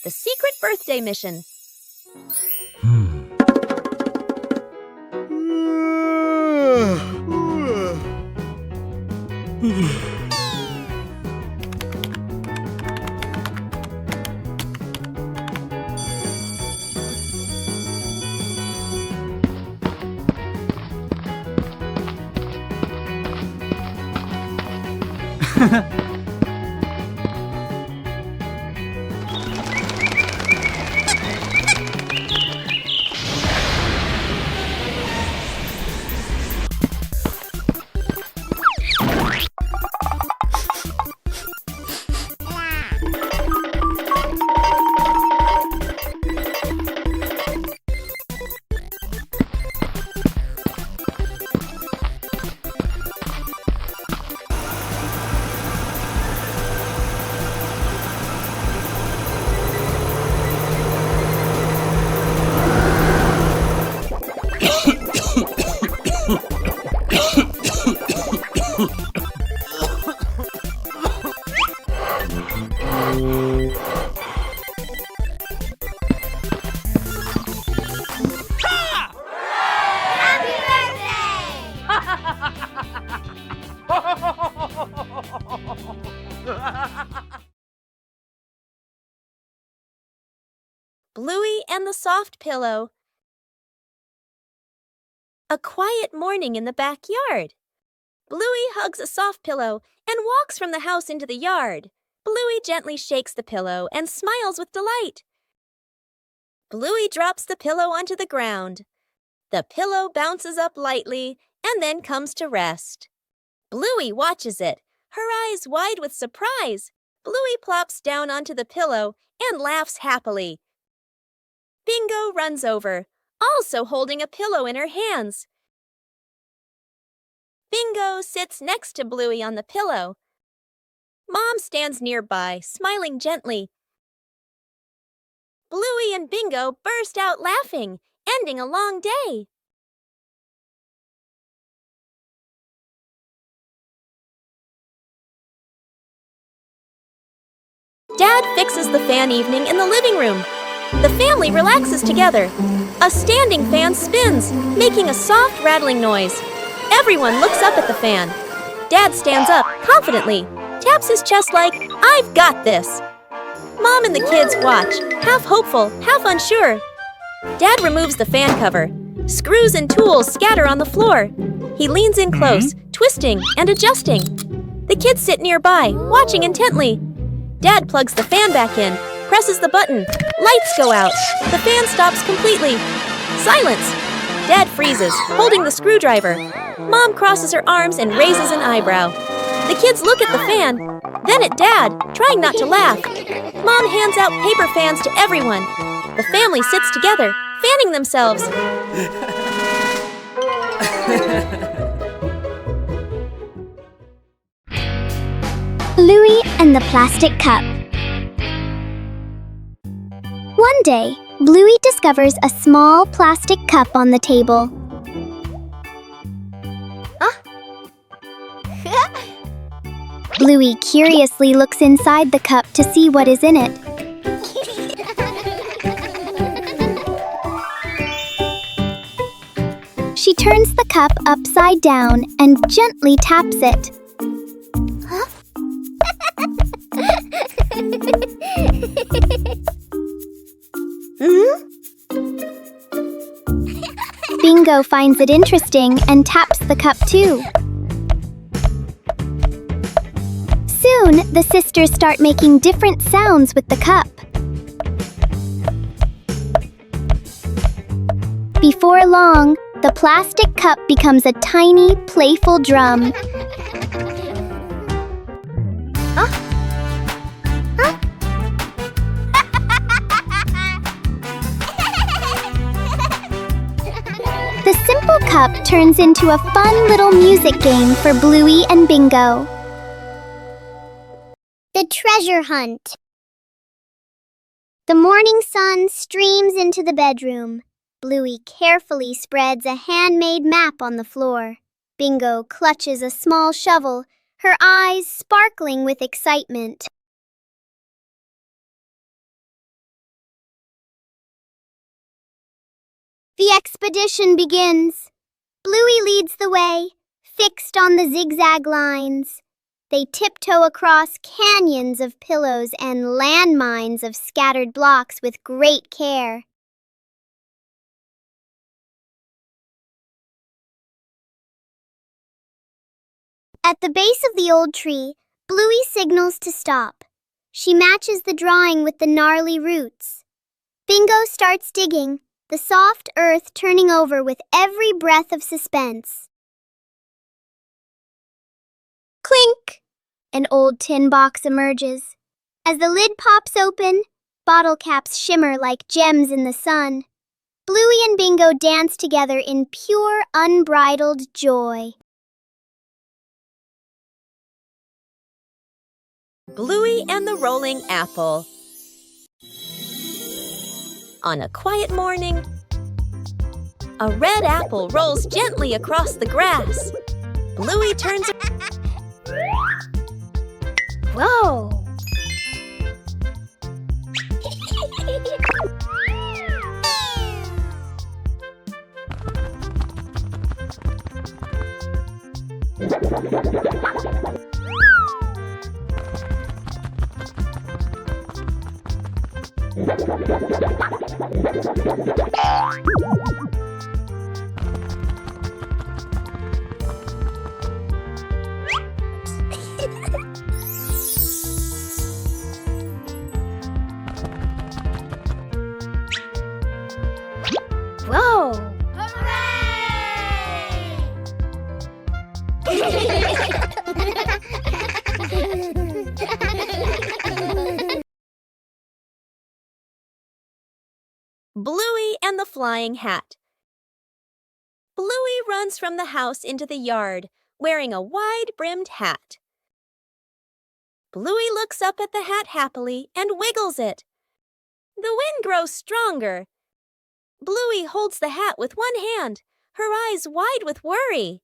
The secret birthday mission. Bluey and the soft pillow. A quiet morning in the backyard. Bluey hugs a soft pillow and walks from the house into the yard. Bluey gently shakes the pillow and smiles with delight. Bluey drops the pillow onto the ground. The pillow bounces up lightly and then comes to rest. Bluey watches it, her eyes wide with surprise. Bluey plops down onto the pillow and laughs happily. Bingo runs over, also holding a pillow in her hands. Bingo sits next to Bluey on the pillow. Mom stands nearby, smiling gently. Bluey and Bingo burst out laughing, ending a long day. Dad fixes the fan evening in the living room. The family relaxes together. A standing fan spins, making a soft rattling noise. Everyone looks up at the fan. Dad stands up confidently, taps his chest like, "I've got this." Mom and the kids watch, half hopeful, half unsure. Dad removes the fan cover. Screws and tools scatter on the floor. He leans in close, twisting and adjusting. The kids sit nearby, watching intently. Dad plugs the fan back in, presses the button. Lights go out. The fan stops completely. Silence. Dad freezes, holding the screwdriver. Mom crosses her arms and raises an eyebrow. The kids look at the fan, then at Dad, trying not to laugh. Mom hands out paper fans to everyone. The family sits together, fanning themselves. Bluey and the Plastic Cup. One day, Bluey discovers a small plastic cup on the table. Bluey curiously looks inside the cup to see what is in it. She turns the cup upside down and gently taps it. Bingo finds it interesting and taps the cup too. Soon, the sisters start making different sounds with the cup. Before long, the plastic cup becomes a tiny, playful drum. The simple cup turns into a fun little music game for Bluey and Bingo. The treasure hunt. The morning sun streams into the bedroom. Bluey carefully spreads a handmade map on the floor. Bingo clutches a small shovel, her eyes sparkling with excitement. expedition begins. Bluey leads the way, fixed on the zigzag lines. They tiptoe across canyons of pillows and landmines of scattered blocks with great care. At the base of the old tree, Bluey signals to stop. She matches the drawing with the gnarly roots. Bingo starts digging, the soft earth turning over with every breath of suspense. Clink! An old tin box emerges. As the lid pops open, bottle caps shimmer like gems in the sun. Bluey and Bingo dance together in pure, unbridled joy. Bluey and the Rolling Apple. On a quiet morning, a red apple rolls gently across the grass. Bluey turns. Whoa! Whoa! Bluey and the Flying Hat. Bluey runs from the house into the yard, wearing a wide-brimmed hat. Bluey looks up at the hat happily and wiggles it. The wind grows stronger. Bluey holds the hat with one hand, her eyes wide with worry.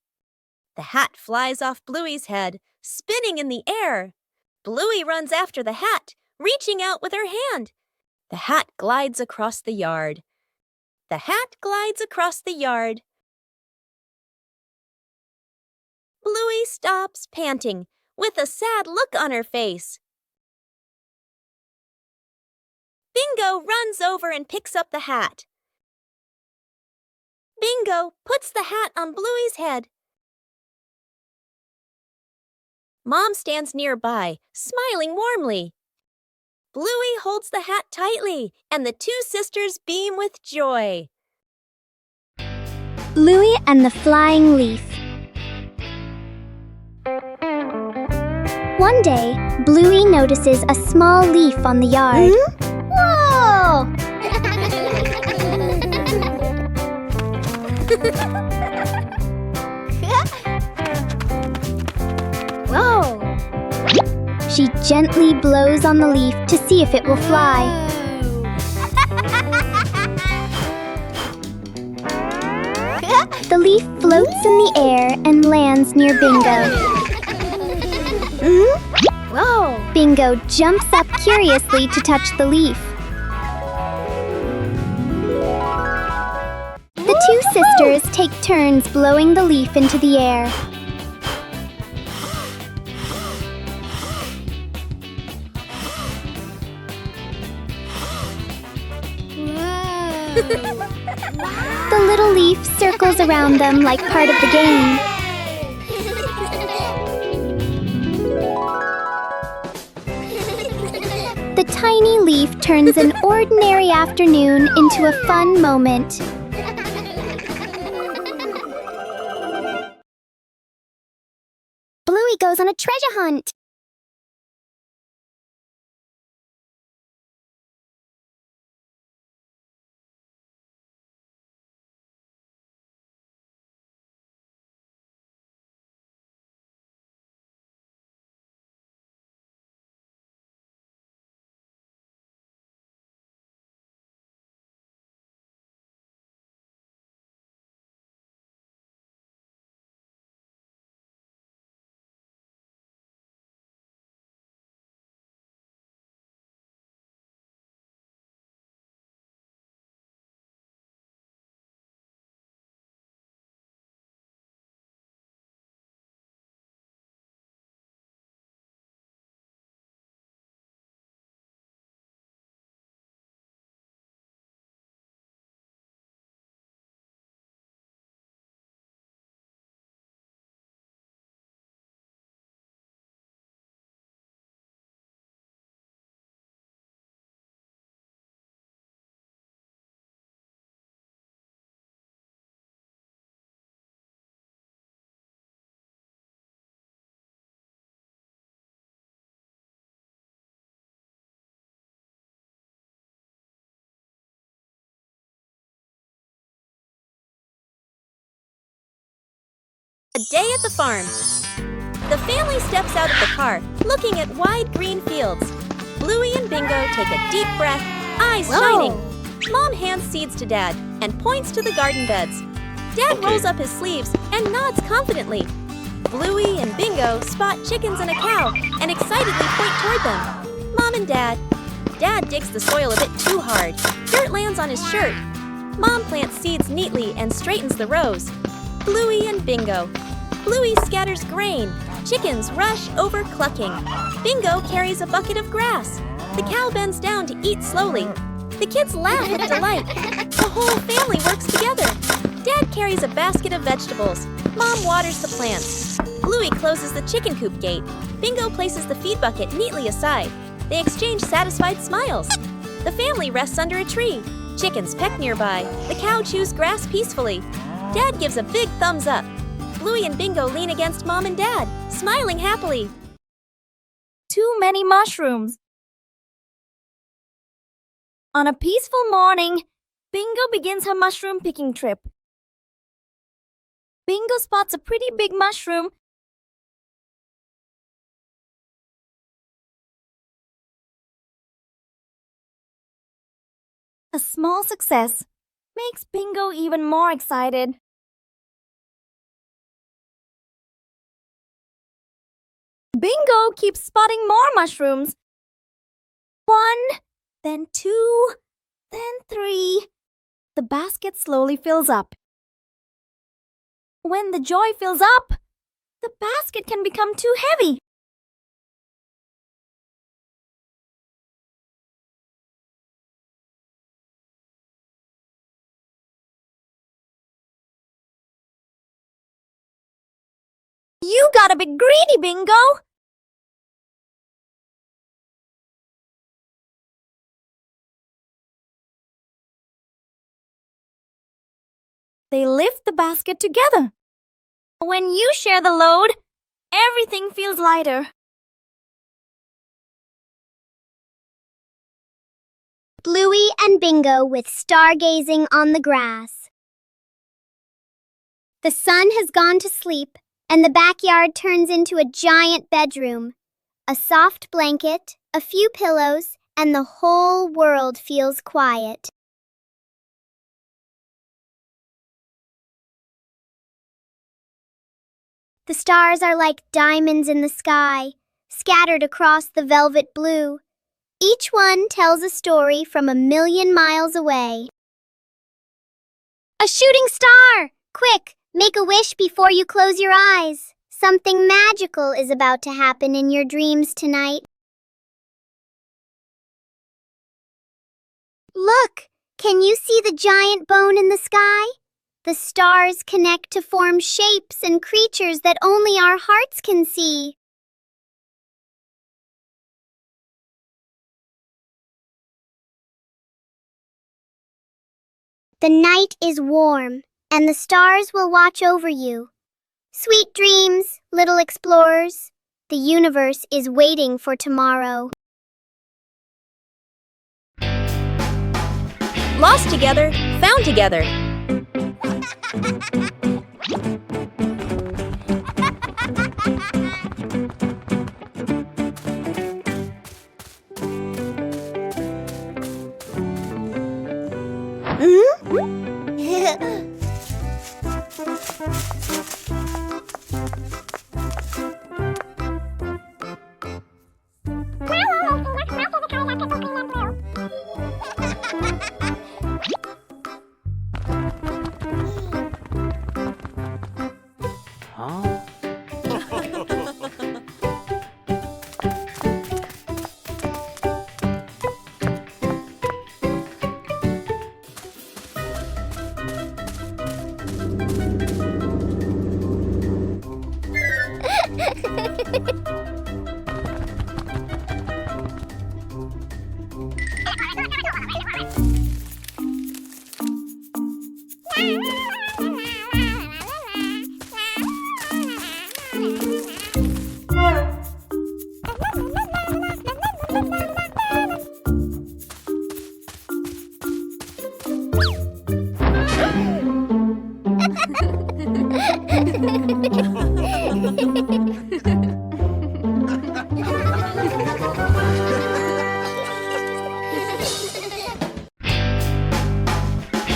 The hat flies off Bluey's head, spinning in the air. Bluey runs after the hat, reaching out with her hand. The hat glides across the yard. The hat glides across the yard. Bluey stops, panting, with a sad look on her face. Bingo runs over and picks up the hat. Bingo puts the hat on Bluey's head. Mom stands nearby, smiling warmly. Bluey holds the hat tightly, and the two sisters beam with joy. Bluey and the Flying Leaf. One day, Bluey notices a small leaf on the yard. Whoa! Whoa! She gently blows on the leaf to see if it will fly. The leaf floats in the air and lands near Bingo. Whoa! Bingo jumps up curiously to touch the leaf. The two sisters take turns blowing the leaf into the air. The little leaf circles around them like part of the game. The tiny leaf turns an ordinary afternoon into a fun moment. Bluey goes on a treasure hunt. A day at the farm. The family steps out of the car, looking at wide green fields. Bluey and Bingo take a deep breath, eyes shining. Mom hands seeds to Dad and points to the garden beds. Dad rolls up his sleeves and nods confidently. Bluey and Bingo spot chickens and a cow and excitedly point toward them. Mom and Dad. Dad digs the soil a bit too hard. Dirt lands on his shirt. Mom plants seeds neatly and straightens the rows. Bluey and Bingo. Bluey scatters grain. Chickens rush over clucking. Bingo carries a bucket of grass. The cow bends down to eat slowly. The kids laugh with delight. The whole family works together. Dad carries a basket of vegetables. Mom waters the plants. Bluey closes the chicken coop gate. Bingo places the feed bucket neatly aside. They exchange satisfied smiles. The family rests under a tree. Chickens peck nearby. The cow chews grass peacefully. Dad gives a big thumbs up. Bluey and Bingo lean against Mom and Dad, smiling happily. Too many mushrooms. On a peaceful morning, Bingo begins her mushroom picking trip. Bingo spots a pretty big mushroom. A small success makes Bingo even more excited. Bingo keeps spotting more mushrooms. 1, then 2, then 3. The basket slowly fills up. When the joy fills up, the basket can become too heavy. You got a bit greedy, Bingo! They lift the basket together. When you share the load, everything feels lighter. Bluey and Bingo with stargazing on the grass. The sun has gone to sleep, and the backyard turns into a giant bedroom. A soft blanket, a few pillows, and the whole world feels quiet. The stars are like diamonds in the sky, scattered across the velvet blue. Each one tells a story from 1,000,000 miles away. A shooting star! Quick, make a wish before you close your eyes. Something magical is about to happen in your dreams tonight. Look, can you see the giant bone in the sky? The stars connect to form shapes and creatures that only our hearts can see. The night is warm, and the stars will watch over you. Sweet dreams, little explorers. The universe is waiting for tomorrow. Lost together, found together.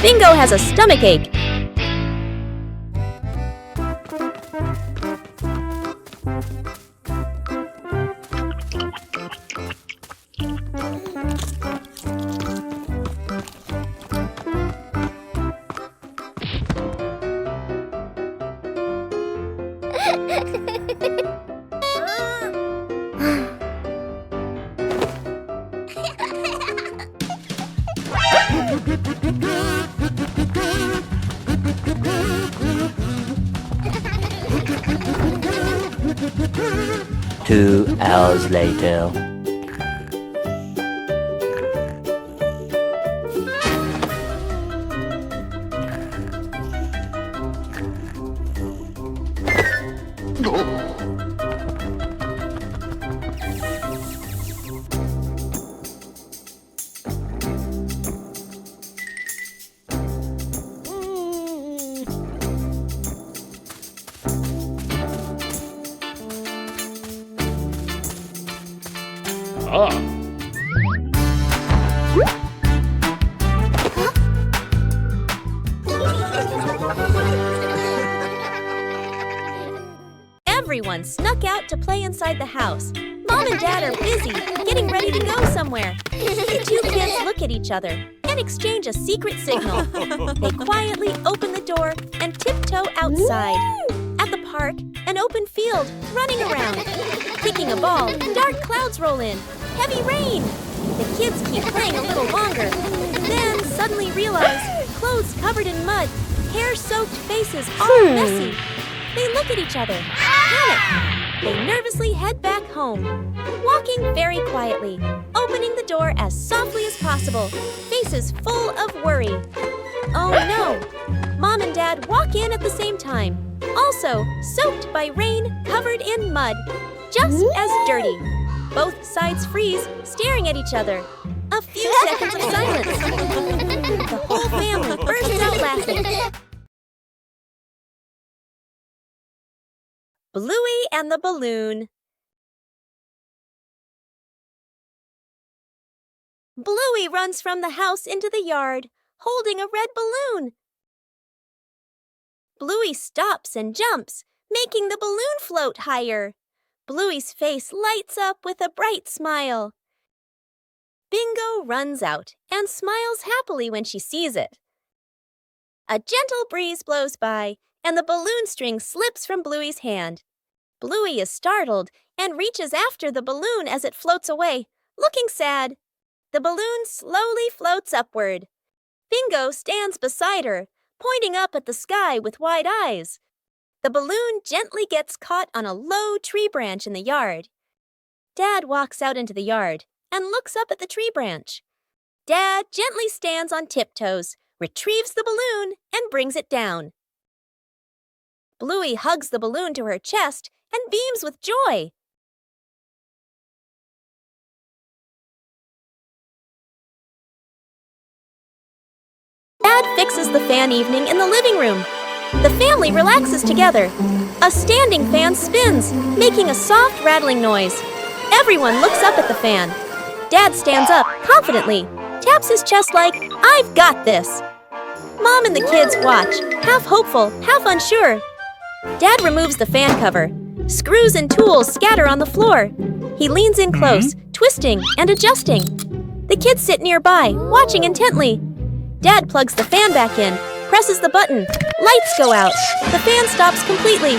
Bingo has a stomachache. Two hours later. Everyone snuck out to play inside the house. Mom and Dad are busy, getting ready to go somewhere. The two kids look at each other and exchange a secret signal. They quietly open the door and tiptoe outside. At the park, an open field, running around. Kicking a ball, dark clouds roll in. Heavy rain! The kids keep playing a little longer, then suddenly realize clothes covered in mud, hair-soaked faces all messy. They look at each other, panic. They nervously head back home, walking very quietly, opening the door as softly as possible, faces full of worry. Oh no! Mom and Dad walk in at the same time, also soaked by rain, covered in mud, just as dirty. Both sides freeze, staring at each other. A few seconds of silence. The whole family bursts out laughing. Bluey and the Balloon. Bluey runs from the house into the yard, holding a red balloon. Bluey stops and jumps, making the balloon float higher. Bluey's face lights up with a bright smile. Bingo runs out and smiles happily when she sees it. A gentle breeze blows by, and the balloon string slips from Bluey's hand. Bluey is startled and reaches after the balloon as it floats away, looking sad. The balloon slowly floats upward. Bingo stands beside her, pointing up at the sky with wide eyes. The balloon gently gets caught on a low tree branch in the yard. Dad walks out into the yard and looks up at the tree branch. Dad gently stands on tiptoes, retrieves the balloon, and brings it down. Bluey hugs the balloon to her chest and beams with joy. Dad fixes the fan evening in the living room. The family relaxes together. A standing fan spins, making a soft rattling noise. Everyone looks up at the fan. Dad stands up confidently, taps his chest like, "I've got this." Mom and the kids watch, half hopeful, half unsure. Dad removes the fan cover. Screws and tools scatter on the floor. He leans in close, twisting and adjusting. The kids sit nearby, watching intently. Dad plugs the fan back in, presses the button. Lights go out. The fan stops completely.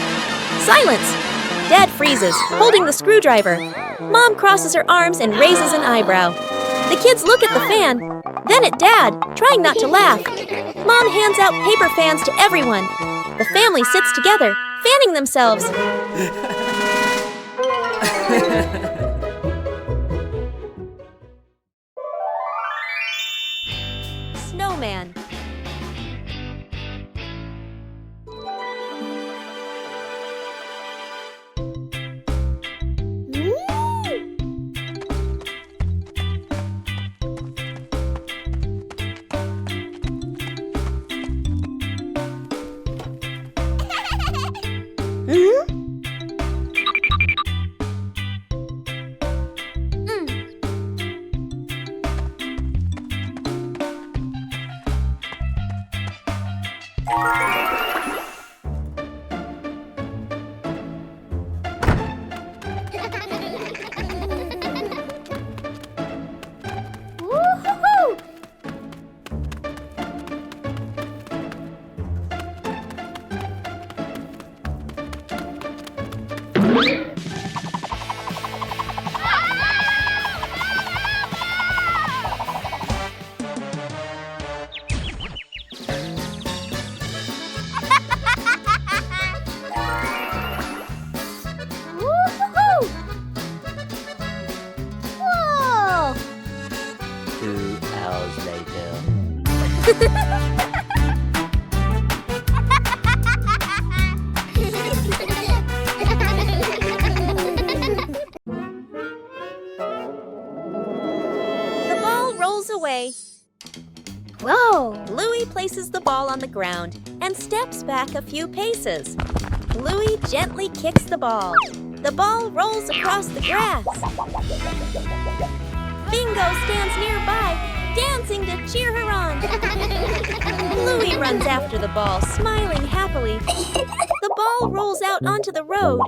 Silence. Dad freezes, holding the screwdriver. Mom crosses her arms and raises an eyebrow. The kids look at the fan, then at Dad, trying not to laugh. Mom hands out paper fans to everyone. The family sits together, fanning themselves. Snowman. Woo-hoo-hoo! 2 hours later. The ball rolls away. Whoa! Bluey places the ball on the ground and steps back a few paces. Bluey gently kicks the ball. The ball rolls across the grass. Bingo stands nearby, dancing to cheer her on. Bluey runs after the ball, smiling happily. The ball rolls out onto the road.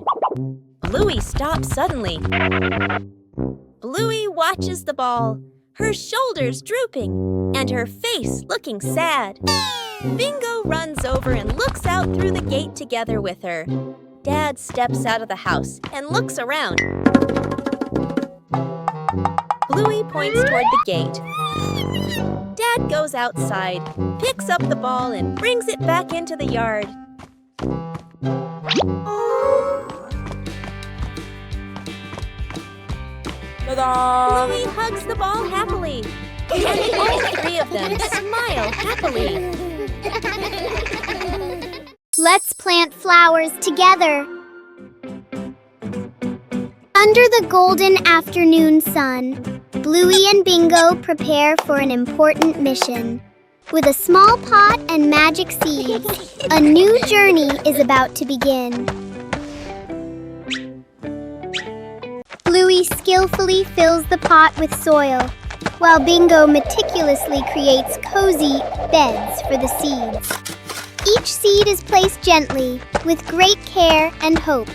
Bluey stops suddenly. Bluey watches the ball, her shoulders drooping and her face looking sad. Bingo runs over and looks out through the gate together with her. Dad steps out of the house and looks around. Bluey points toward the gate. Dad goes outside, picks up the ball and brings it back into the yard. Bluey hugs the ball happily, and all three of them smile happily. Let's plant flowers together. Under the golden afternoon sun, Bluey and Bingo prepare for an important mission. With a small pot and magic seeds, a new journey is about to begin. Bluey skillfully fills the pot with soil, while Bingo meticulously creates cozy beds for the seeds. Each seed is placed gently, with great care and hope.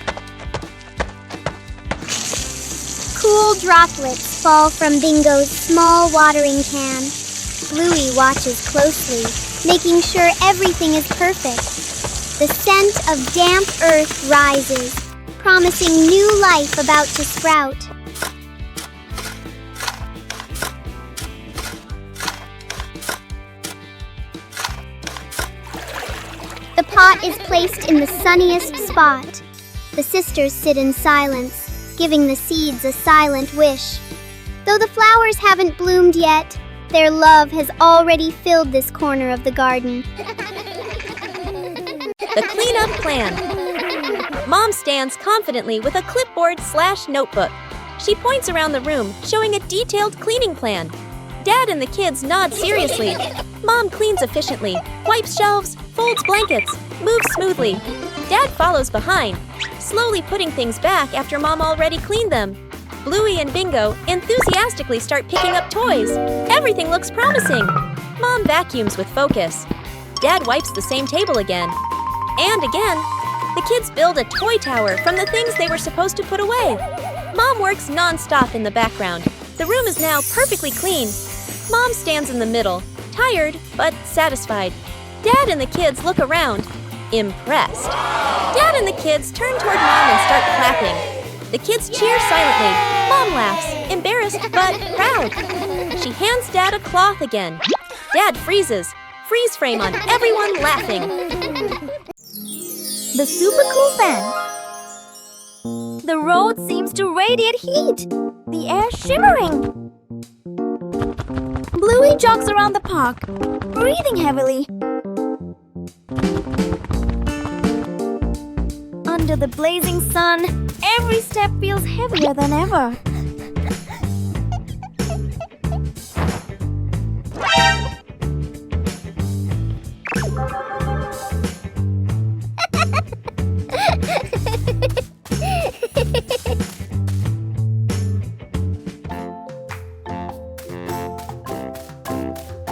Cool droplets fall from Bingo's small watering can. Bluey watches closely, making sure everything is perfect. The scent of damp earth rises, promising new life about to sprout. The pot is placed in the sunniest spot. The sisters sit in silence, giving the seeds a silent wish. Though the flowers haven't bloomed yet, their love has already filled this corner of the garden. The cleanup plan. Mom stands confidently with a clipboard/notebook. She points around the room, showing a detailed cleaning plan. Dad and the kids nod seriously. Mom cleans efficiently, wipes shelves, folds blankets, moves smoothly. Dad follows behind, slowly putting things back after Mom already cleaned them. Bluey and Bingo enthusiastically start picking up toys. Everything looks promising. Mom vacuums with focus. Dad wipes the same table again. And again. The kids build a toy tower from the things they were supposed to put away. Mom works non-stop in the background. The room is now perfectly clean. Mom stands in the middle, tired but satisfied. Dad and the kids look around, impressed. Dad and the kids turn toward Mom and start clapping. The kids cheer silently. Mom laughs, embarrassed but proud. She hands Dad a cloth again. Dad freezes, freeze frame on everyone laughing. The super cool fan. The road seems to radiate heat. The air shimmering. Bluey jogs around the park, breathing heavily. Under the blazing sun, every step feels heavier than ever.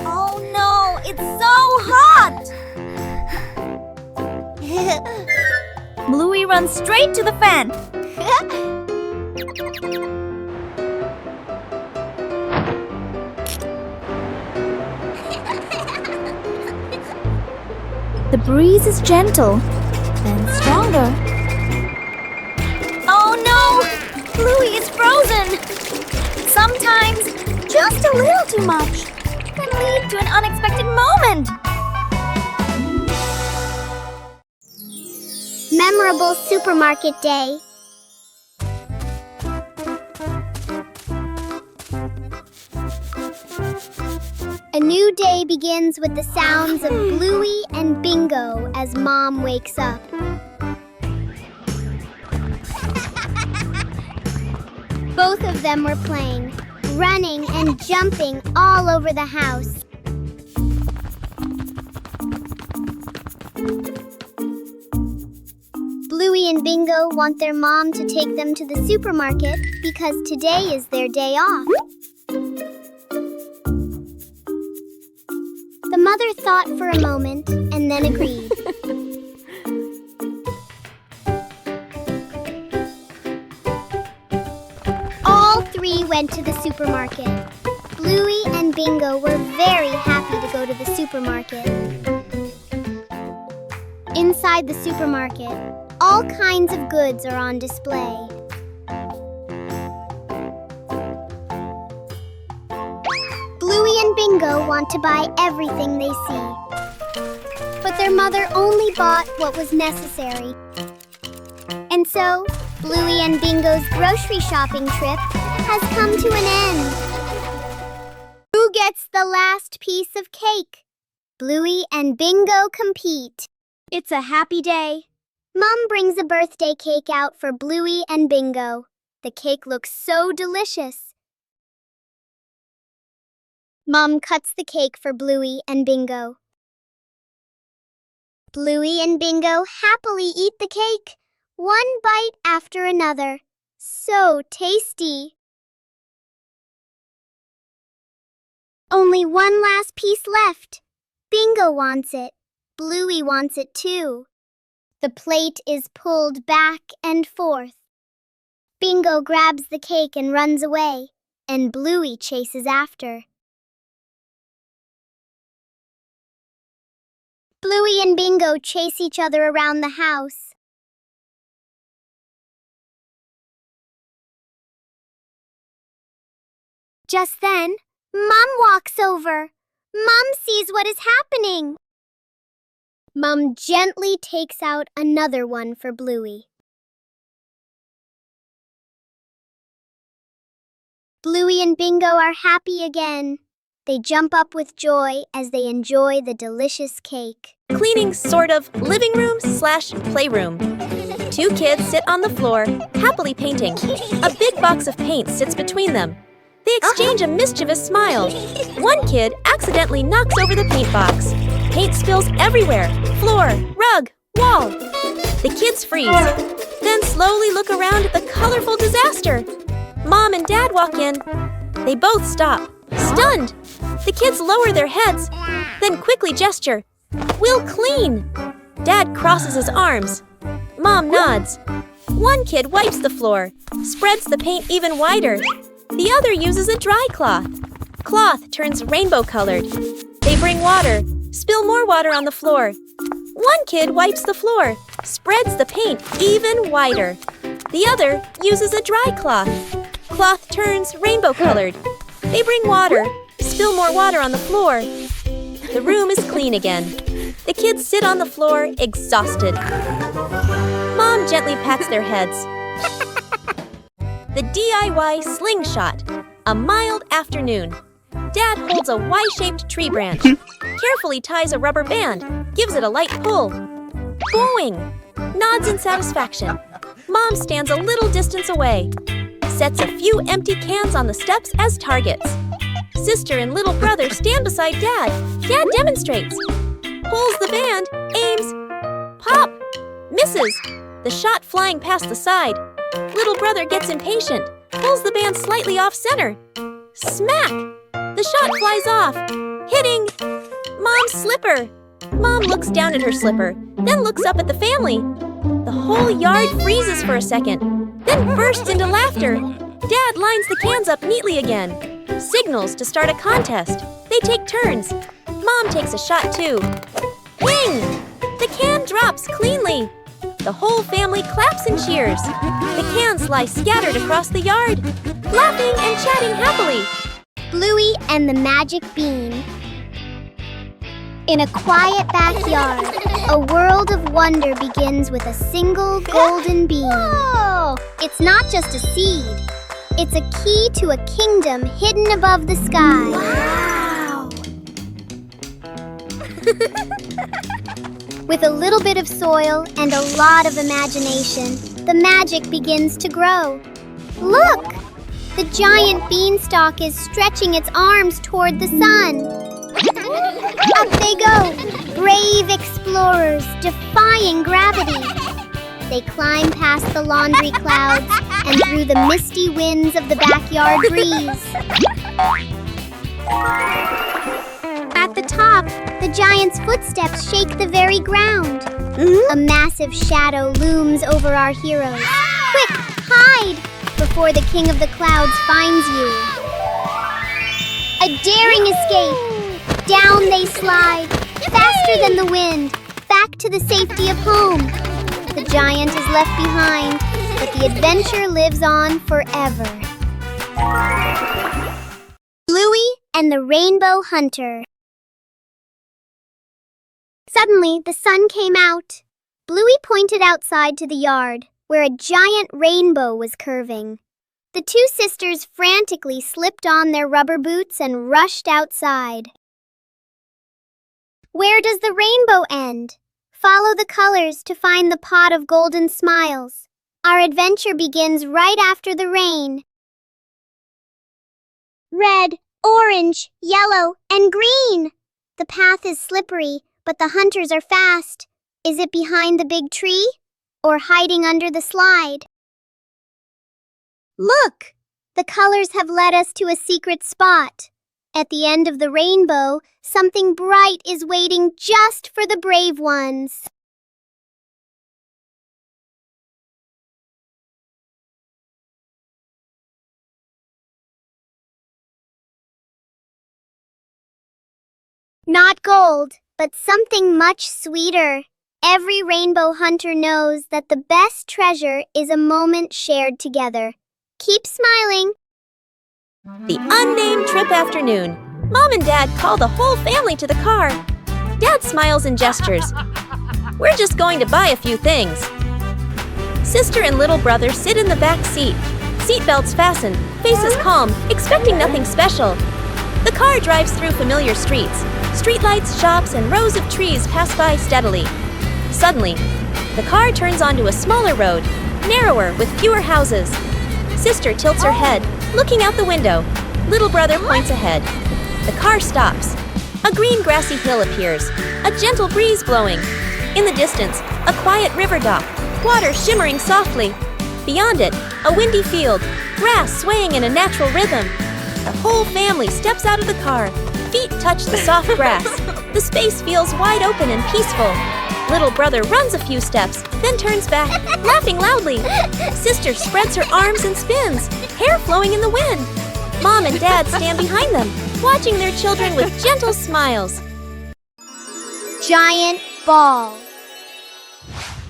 Oh no, it's so hot! Bluey runs straight to the fan. The breeze is gentle, then stronger. Oh no! Bluey is frozen! Sometimes, just a little too much can lead to an unexpected moment. Memorable supermarket day. A new day begins with the sounds of Bluey and Bingo as Mom wakes up. Both of them were playing, running and jumping all over the house. Bluey and Bingo want their mom to take them to the supermarket because today is their day off. The mother thought for a moment and then agreed. All three went to the supermarket. Bluey and Bingo were very happy to go to the supermarket. Inside the supermarket, all kinds of goods are on display. Bluey and Bingo want to buy everything they see. But their mother only bought what was necessary. And so, Bluey and Bingo's grocery shopping trip has come to an end. Who gets the last piece of cake? Bluey and Bingo compete. It's a happy day. Mom brings a birthday cake out for Bluey and Bingo. The cake looks so delicious. Mom cuts the cake for Bluey and Bingo. Bluey and Bingo happily eat the cake, one bite after another. So tasty. Only one last piece left. Bingo wants it. Bluey wants it too. The plate is pulled back and forth. Bingo grabs the cake and runs away, and Bluey chases after. Bluey and Bingo chase each other around the house. Just then, Mom walks over. Mom sees what is happening. Mom gently takes out another one for Bluey. Bluey and Bingo are happy again. They jump up with joy as they enjoy the delicious cake. Cleaning sort of living room / playroom. Two kids sit on the floor, happily painting. A big box of paint sits between them. They exchange a mischievous smile. One kid accidentally knocks over the paint box. Paint spills everywhere. Floor, rug, wall. The kids freeze, then slowly look around at the colorful disaster. Mom and Dad walk in. They both stop, stunned. The kids lower their heads, then quickly gesture. We'll clean. Dad crosses his arms. Mom nods. One kid wipes the floor, spreads the paint even wider. The other uses a dry cloth. Cloth turns rainbow-colored. They bring water, spill more water on the floor. One kid wipes the floor, spreads the paint even wider. The other uses a dry cloth. Cloth turns rainbow-colored. They bring water, spill more water on the floor. The room is clean again. The kids sit on the floor, exhausted. Mom gently pats their heads. The DIY slingshot. A mild afternoon. Dad holds a Y-shaped tree branch, carefully ties a rubber band, gives it a light pull. Boing! Nods in satisfaction. Mom stands a little distance away, sets a few empty cans on the steps as targets. Sister and little brother stand beside Dad. Dad demonstrates. Pulls the band, aims. Pop! Misses. The shot flying past the side. Little brother gets impatient, pulls the band slightly off-center. Smack! The shot flies off, hitting Mom's slipper. Mom looks down at her slipper, then looks up at the family. The whole yard freezes for a second, then bursts into laughter. Dad lines the cans up neatly again. Signals to start a contest. They take turns. Mom takes a shot too. Ping! The can drops cleanly. The whole family claps and cheers. The cans lie scattered across the yard, laughing and chatting happily. Bluey and the Magic Bean. In a quiet backyard, a world of wonder begins with a single golden bean. Oh! It's not just a seed. It's a key to a kingdom hidden above the sky. Wow! With a little bit of soil and a lot of imagination, the magic begins to grow. Look! The giant beanstalk is stretching its arms toward the sun. Up they go, brave explorers defying gravity. They climb past the laundry clouds and through the misty winds of the backyard breeze. At the top, the giant's footsteps shake the very ground. A massive shadow looms over our heroes. Quick, hide, before the king of the clouds finds you. A daring escape. Down they slide, faster than the wind, back to the safety of home. The giant is left behind, but the adventure lives on forever. Bluey and the Rainbow Hunter. Suddenly, the sun came out. Bluey pointed outside to the yard, where a giant rainbow was curving. The two sisters frantically slipped on their rubber boots and rushed outside. Where does the rainbow end? Follow the colors to find the pot of golden smiles. Our adventure begins right after the rain. Red, orange, yellow, and green. The path is slippery, but the hunters are fast. Is it behind the big tree or hiding under the slide? Look! The colors have led us to a secret spot. At the end of the rainbow, something bright is waiting just for the brave ones. Not gold, but something much sweeter. Every rainbow hunter knows that the best treasure is a moment shared together. Keep smiling. The unnamed trip afternoon. Mom and Dad call the whole family to the car. Dad smiles and gestures. We're just going to buy a few things. Sister and little brother sit in the back seat. Seatbelts fastened, faces calm, expecting nothing special. The car drives through familiar streets. Streetlights, shops, and rows of trees pass by steadily. Suddenly, the car turns onto a smaller road, narrower with fewer houses. Sister tilts her head, looking out the window. Little brother points ahead. The car stops. A green grassy hill appears, a gentle breeze blowing. In the distance, a quiet river dock, water shimmering softly. Beyond it, a windy field, grass swaying in a natural rhythm. The whole family steps out of the car. Feet touch the soft grass. The space feels wide open and peaceful. Little brother runs a few steps, then turns back, laughing loudly. Sister spreads her arms and spins, hair flowing in the wind. Mom and Dad stand behind them, watching their children with gentle smiles. Giant ball.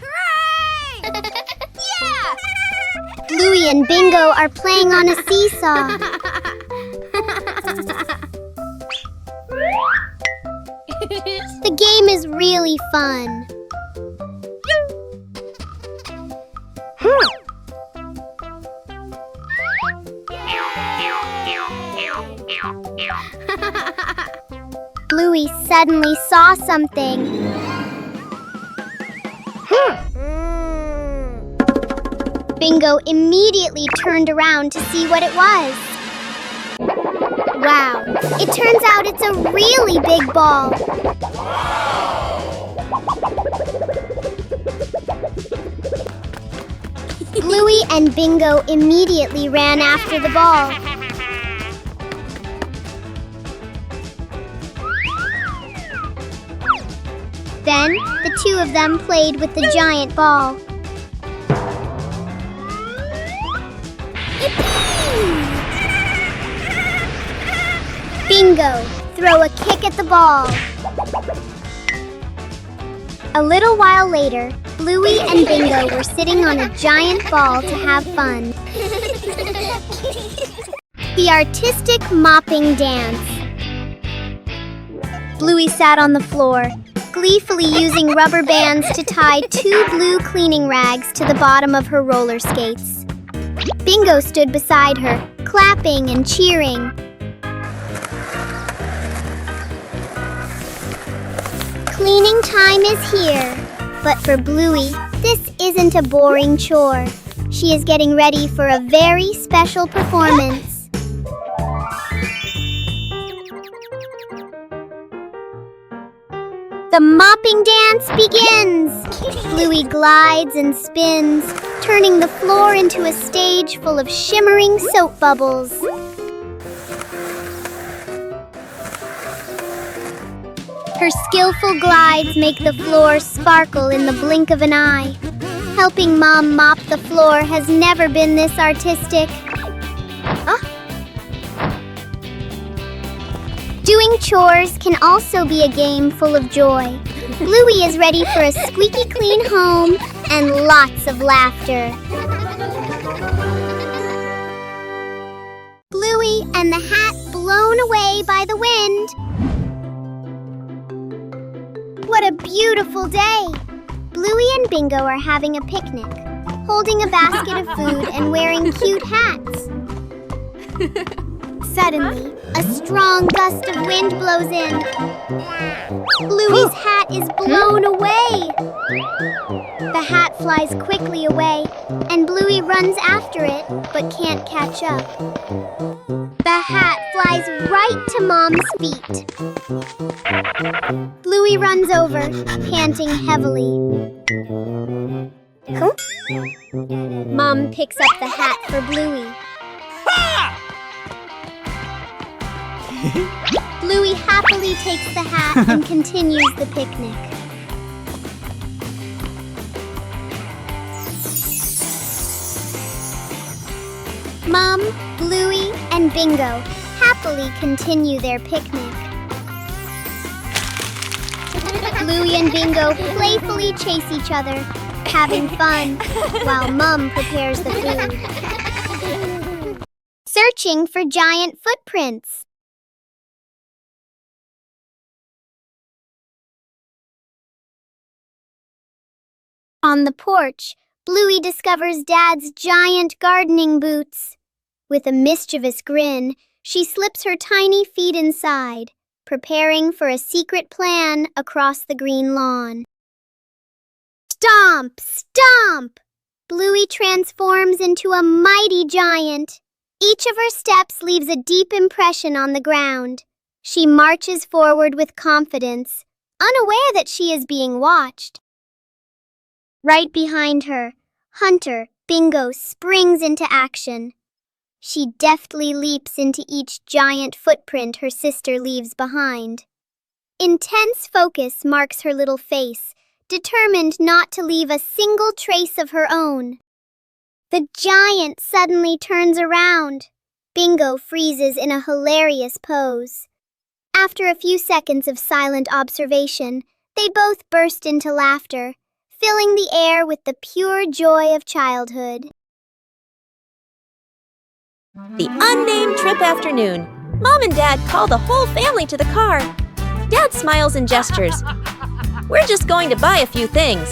Hooray! Yeah! Bluey and Bingo are playing on a seesaw. The game is really fun. Bluey suddenly saw something. Bingo immediately turned around to see what it was. Wow, it turns out it's a really big ball. Bluey and Bingo immediately ran after the ball. Then, the two of them played with the giant ball. Bingo, throw a kick at the ball. A little while later, Bluey and Bingo were sitting on a giant ball to have fun. The artistic mopping dance. Bluey sat on the floor, gleefully using rubber bands to tie 2 blue cleaning rags to the bottom of her roller skates. Bingo stood beside her, clapping and cheering. Cleaning time is here, but for Bluey, this isn't a boring chore. She is getting ready for a very special performance. The mopping dance begins! Bluey glides and spins, turning the floor into a stage full of shimmering soap bubbles. Her skillful glides make the floor sparkle in the blink of an eye. Helping Mom mop the floor has never been this artistic. Doing chores can also be a game full of joy. Bluey is ready for a squeaky clean home and lots of laughter. Bluey and the hat blown away by the wind. What a beautiful day! Bluey and Bingo are having a picnic, holding a basket of food and wearing cute hats. Suddenly, a strong gust of wind blows in. Bluey's hat is blown away. The hat flies quickly away, and Bluey runs after it, but can't catch up. The hat flies right to Mom's feet. Bluey runs over, panting heavily. Mom picks up the hat for Bluey. Bluey happily takes the hat and continues the picnic. Mom, Bluey, and Bingo happily continue their picnic. Bluey and Bingo playfully chase each other, having fun, while Mom prepares the food. Searching for giant footprints. On the porch, Bluey discovers Dad's giant gardening boots. With a mischievous grin, she slips her tiny feet inside, preparing for a secret plan across the green lawn. Stomp! Stomp! Bluey transforms into a mighty giant. Each of her steps leaves a deep impression on the ground. She marches forward with confidence, unaware that she is being watched. Right behind her, Hunter, Bingo, springs into action. She deftly leaps into each giant footprint her sister leaves behind. Intense focus marks her little face, determined not to leave a single trace of her own. The giant suddenly turns around. Bingo freezes in a hilarious pose. After a few seconds of silent observation, they both burst into laughter, filling the air with the pure joy of childhood. The unnamed trip afternoon. Mom and Dad call the whole family to the car. Dad smiles and gestures. We're just going to buy a few things.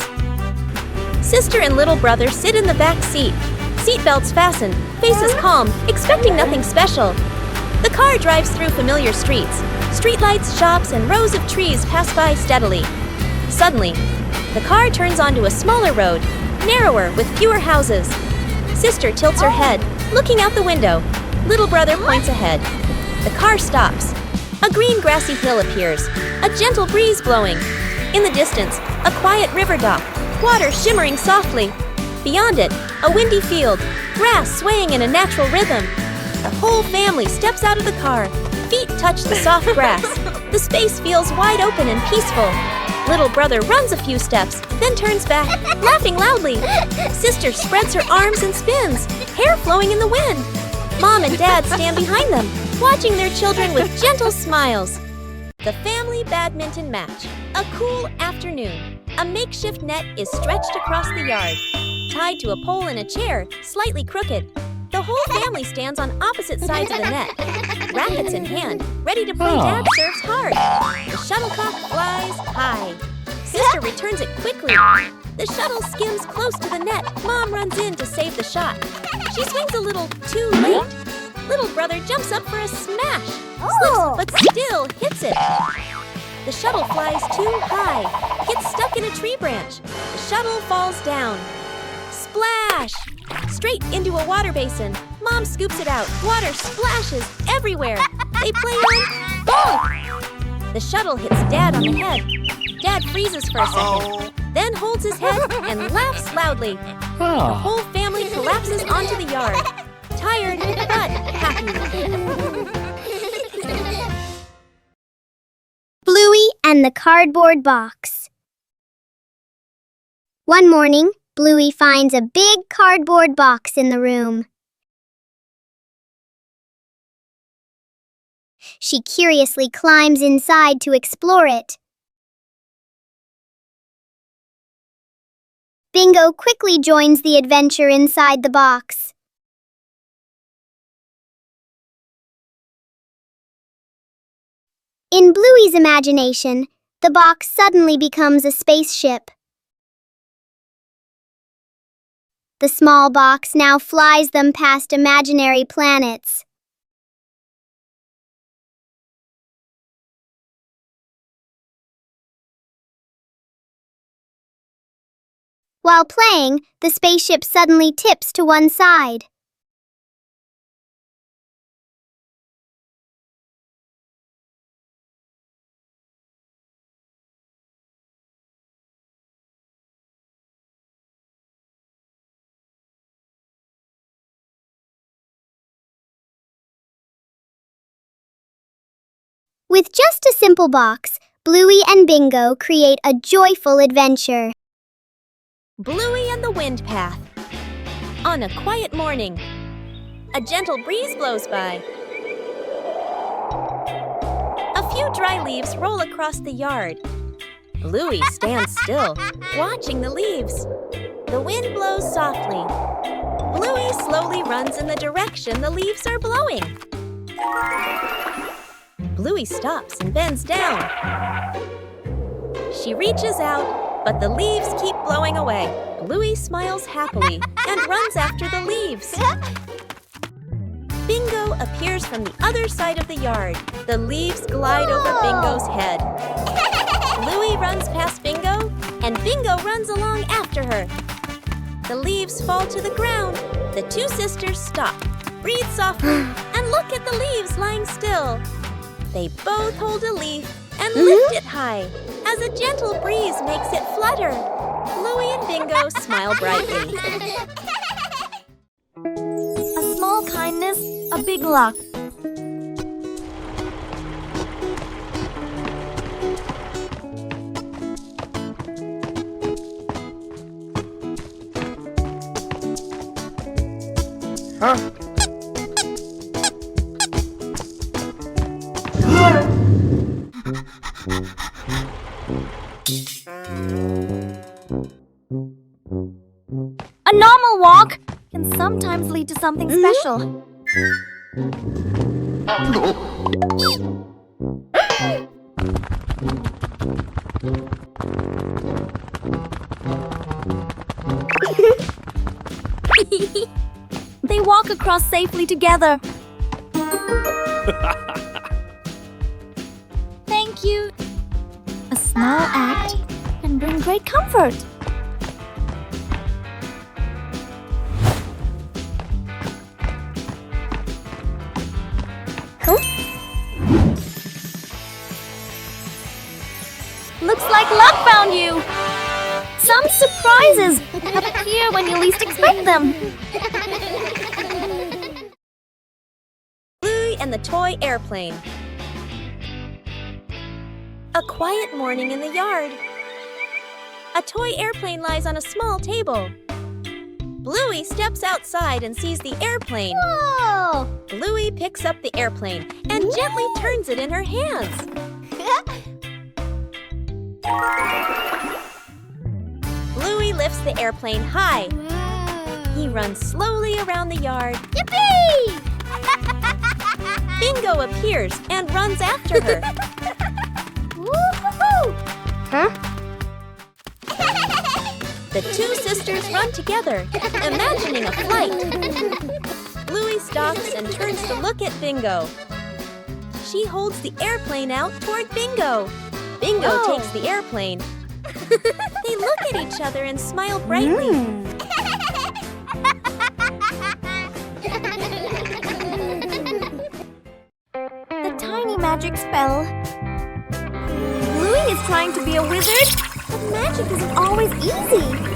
Sister and little brother sit in the back seat. Seatbelts fastened, faces calm, expecting nothing special. The car drives through familiar streets. Streetlights, shops, and rows of trees pass by steadily. Suddenly, the car turns onto a smaller road, narrower with fewer houses. Sister tilts her head, looking out the window. Little brother points ahead. The car stops. A green grassy hill appears, a gentle breeze blowing. In the distance, a quiet river dock, water shimmering softly. Beyond it, a windy field, grass swaying in a natural rhythm. The whole family steps out of the car. Feet touch the soft grass. The space feels wide open and peaceful. Little brother runs a few steps, then turns back, laughing loudly. Sister spreads her arms and spins, hair flowing in the wind. Mom and Dad stand behind them, watching their children with gentle smiles. The family badminton match. A cool afternoon. A makeshift net is stretched across the yard, tied to a pole in a chair, slightly crooked. The whole family stands on opposite sides of the net, rackets in hand, ready to play Dad serves hard. The shuttlecock flies high. Sister returns it quickly. The shuttle skims close to the net. Mom runs in to save the shot. She swings a little too late. Little brother jumps up for a smash, slips but still hits it. The shuttle flies too high, gets stuck in a tree branch. The shuttle falls down. Splash! Straight into a water basin. Mom scoops it out. Water splashes everywhere. They play on bonk! The shuttle hits Dad on the head. Dad freezes for a second, then holds his head and laughs loudly. The whole family collapses onto the yard. Tired, but happy. Bluey and the cardboard box. One morning, Bluey finds a big cardboard box in the room. She curiously climbs inside to explore it. Bingo quickly joins the adventure inside the box. In Bluey's imagination, the box suddenly becomes a spaceship. The small box now flies them past imaginary planets. While playing, the spaceship suddenly tips to one side. With just a simple box, Bluey and Bingo create a joyful adventure. Bluey and the Wind Path. On a quiet morning, a gentle breeze blows by. A few dry leaves roll across the yard. Bluey stands still, watching the leaves. The wind blows softly. Bluey slowly runs in the direction the leaves are blowing. Bluey stops and bends down. She reaches out, but the leaves keep blowing away. Bluey smiles happily and runs after the leaves. Bingo appears from the other side of the yard. The leaves glide over Bingo's head. Bluey runs past Bingo, and Bingo runs along after her. The leaves fall to the ground. The two sisters stop, breathe softly, and look at the leaves lying still. They both hold a leaf and lift it high as a gentle breeze makes it flutter. Bluey and Bingo smile brightly. A small kindness, a big luck. A normal walk can sometimes lead to something special. They walk across safely together. Thank you. A small act can bring great comfort. Looks like luck found you! Some surprises appear when you least expect them. Bluey and the Toy Airplane. A quiet morning in the yard. A toy airplane lies on a small table. Bluey steps outside and sees the airplane. Whoa! Bluey picks up the airplane and gently turns it in her hands. Bluey lifts the airplane high. He runs slowly around the yard. Yippee! Bingo appears and runs after her. Woo-hoo-hoo! Huh? The two sisters run together, imagining a flight. Bluey stops and turns to look at Bingo. She holds the airplane out toward Bingo. Bingo takes the airplane. They look at each other and smile brightly. The tiny magic spell. Bluey is trying to be a wizard, but magic isn't always easy.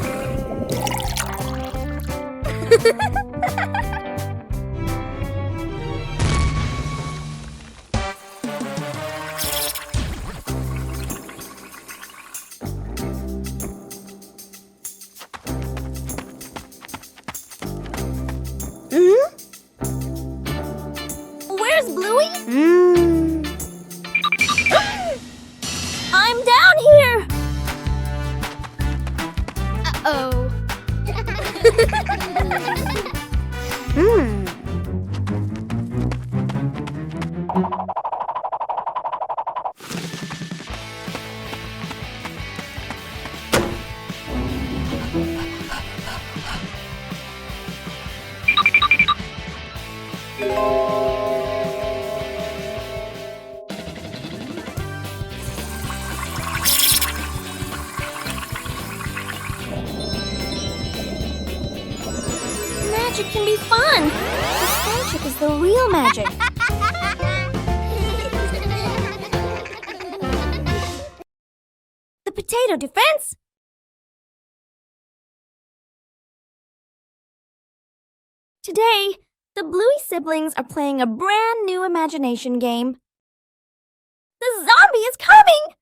Where's Bluey? I'm down here! Uh-oh. Magic can be fun. But friendship is the real magic. The potato defense? Today, the Bluey siblings are playing a brand new imagination game. The zombie is coming!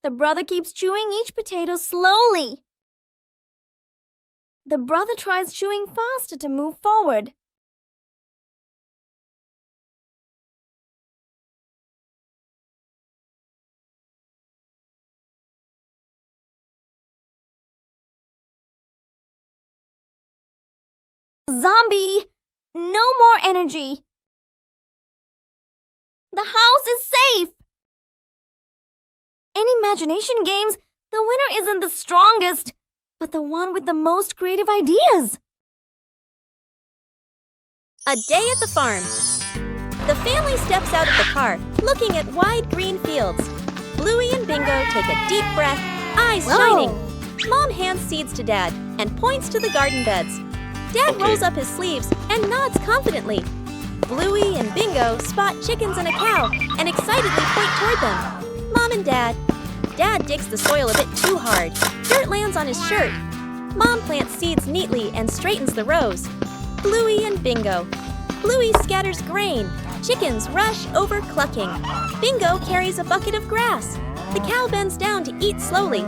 The brother keeps chewing each potato slowly. The brother tries chewing faster to move forward. Zombie! No more energy! The house is safe! In imagination games, the winner isn't the strongest, but the one with the most creative ideas. A day at the farm. The family steps out of the car, looking at wide green fields. Bluey and Bingo take a deep breath, eyes shining. Mom hands seeds to Dad and points to the garden beds. Dad rolls up his sleeves and nods confidently. Bluey and Bingo spot chickens and a cow and excitedly point toward them. Mom and Dad. Dad digs the soil a bit too hard. Dirt lands on his shirt. Mom plants seeds neatly and straightens the rows. Bluey and Bingo. Bluey scatters grain. Chickens rush over clucking. Bingo carries a bucket of grass. The cow bends down to eat slowly.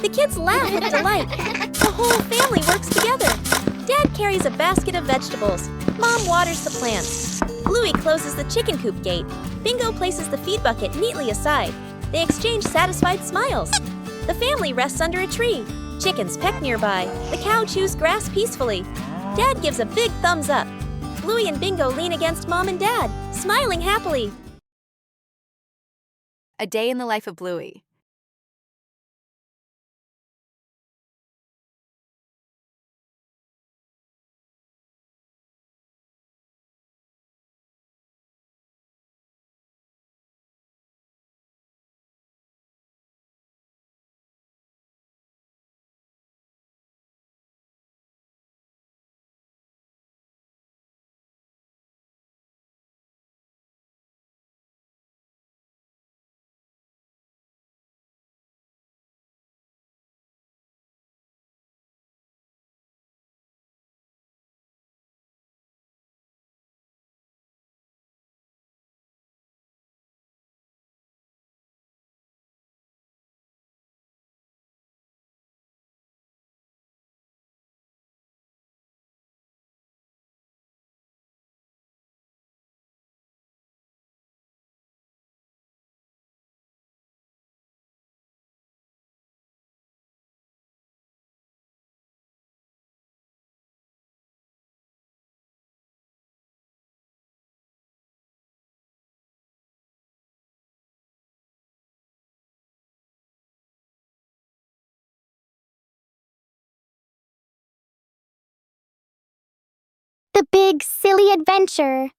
The kids laugh with delight. The whole family works together. Dad carries a basket of vegetables. Mom waters the plants. Bluey closes the chicken coop gate. Bingo places the feed bucket neatly aside. They exchange satisfied smiles. The family rests under a tree. Chickens peck nearby. The cow chews grass peacefully. Dad gives a big thumbs up. Bluey and Bingo lean against Mom and Dad, smiling happily. A Day in the Life of Bluey. The big, silly adventure.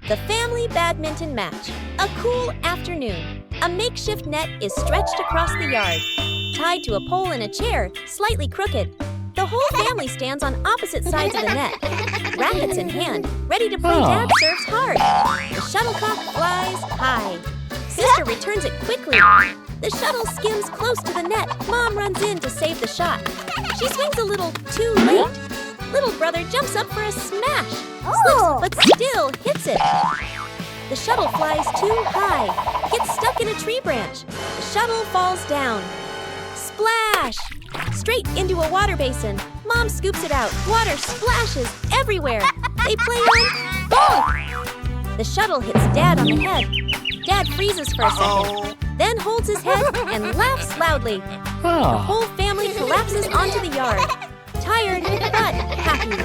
The family badminton match. A cool afternoon. A makeshift net is stretched across the yard, tied to a pole in a chair, slightly crooked. The whole family stands on opposite sides of the net, rackets in hand, ready to play Dad Serves Hard. The shuttlecock flies high. Sister returns it quickly. The shuttle skims close to the net. Mom runs in to save the shot. She swings a little too late. Little brother jumps up for a smash, slips but still hits it. The shuttle flies too high, gets stuck in a tree branch. The shuttle falls down. Splash! Straight into a water basin. Mom scoops it out. Water splashes everywhere. They play on both. The shuttle hits Dad on the head. Dad freezes for a second, then holds his head and laughs loudly. The whole family collapses onto the yard. Tired but happy.